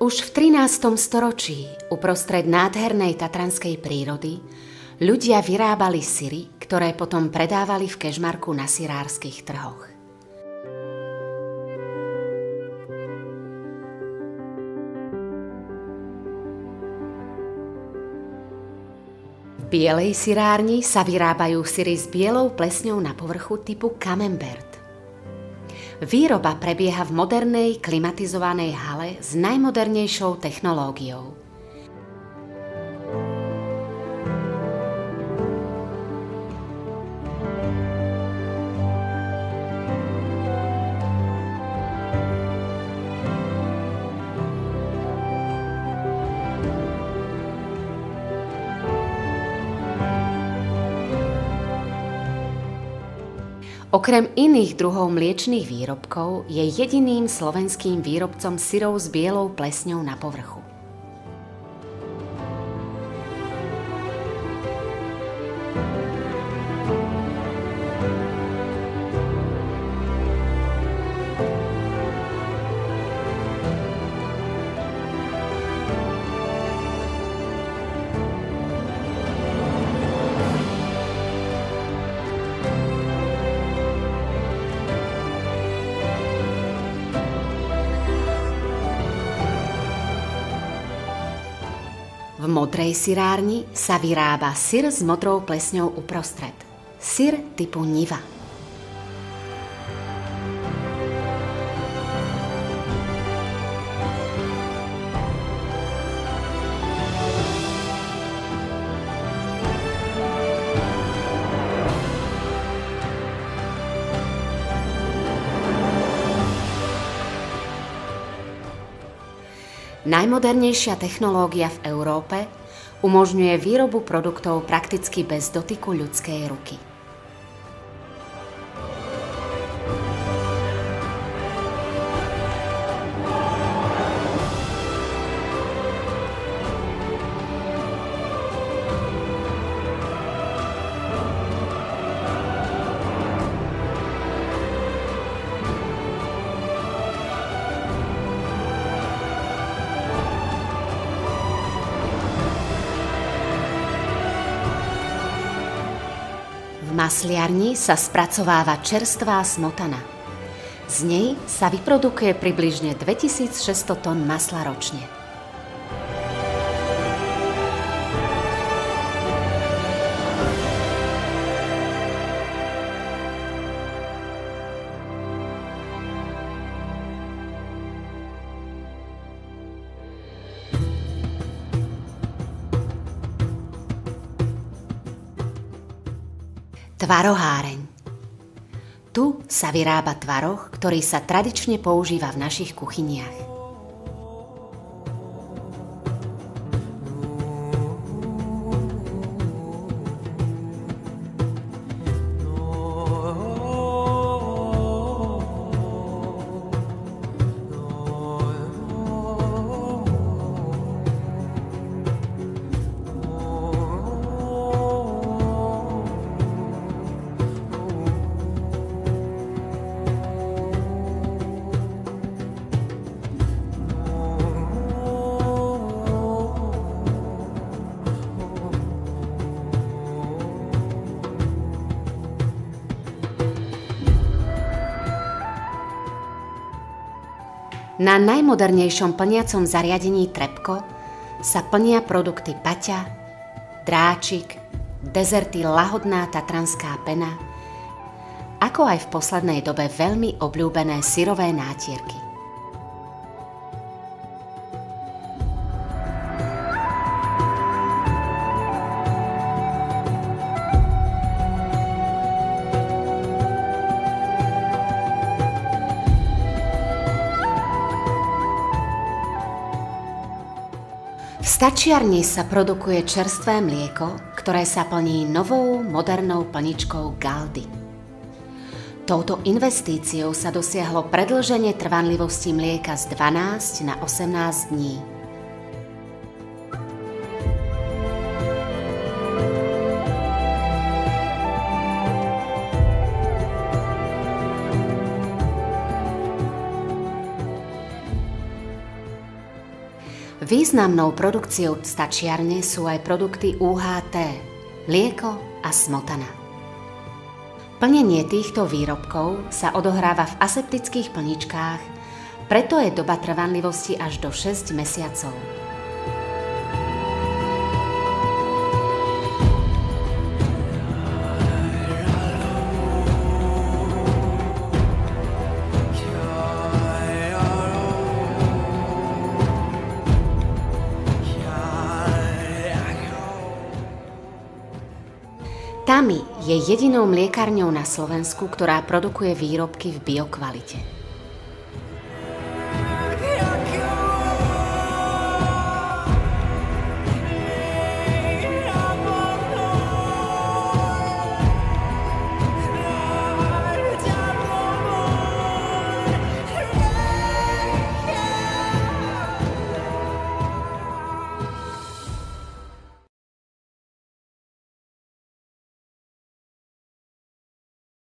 Už v 13. storočí uprostred nádhernej tatranskej prírody ľudia vyrábali syry, ktoré potom predávali v kežmarku na syrárskych trhoch. V bielej syrárni sa vyrábajú syry s bielou plesňou na povrchu typu camembert. Výroba prebieha v modernej klimatizovanej hale s najmodernejšou technológiou. Okrem iných druhov mliečnych výrobkov je jediným slovenským výrobcom syrov s bielou plesňou na povrchu. V modrej syrárni sa vyrába syr s modrou plesňou uprostred. Syr typu Niva. Najmodernejšia technológia v Európe umožňuje výrobu produktov prakticky bez dotyku ľudskej ruky. V masliarni sa spracováva čerstvá smotana. Z nej sa vyprodukuje približne 2600 tón masla ročne. Tvaroháreň. Tu sa vyrába tvaroh, ktorý sa tradične používa v našich kuchyniach. Na najmodernejšom plniacom zariadení Trepko sa plnia produkty Paťa, Dráčik, dezerty Lahodná tatranská pena, ako aj v poslednej dobe veľmi obľúbené syrové nátierky. V stačiarni sa produkuje čerstvé mlieko, ktoré sa plní novou, modernou plničkou Galdy. Touto investíciou sa dosiahlo predĺženie trvanlivosti mlieka z 12 na 18 dní. Významnou produkciou stačiarne sú aj produkty UHT, mlieko a smotana. Plnenie týchto výrobkov sa odohráva v aseptických plničkách, preto je doba trvanlivosti až do 6 mesiacov. Tami je jedinou mliekarňou na Slovensku, ktorá produkuje výrobky v biokvalite.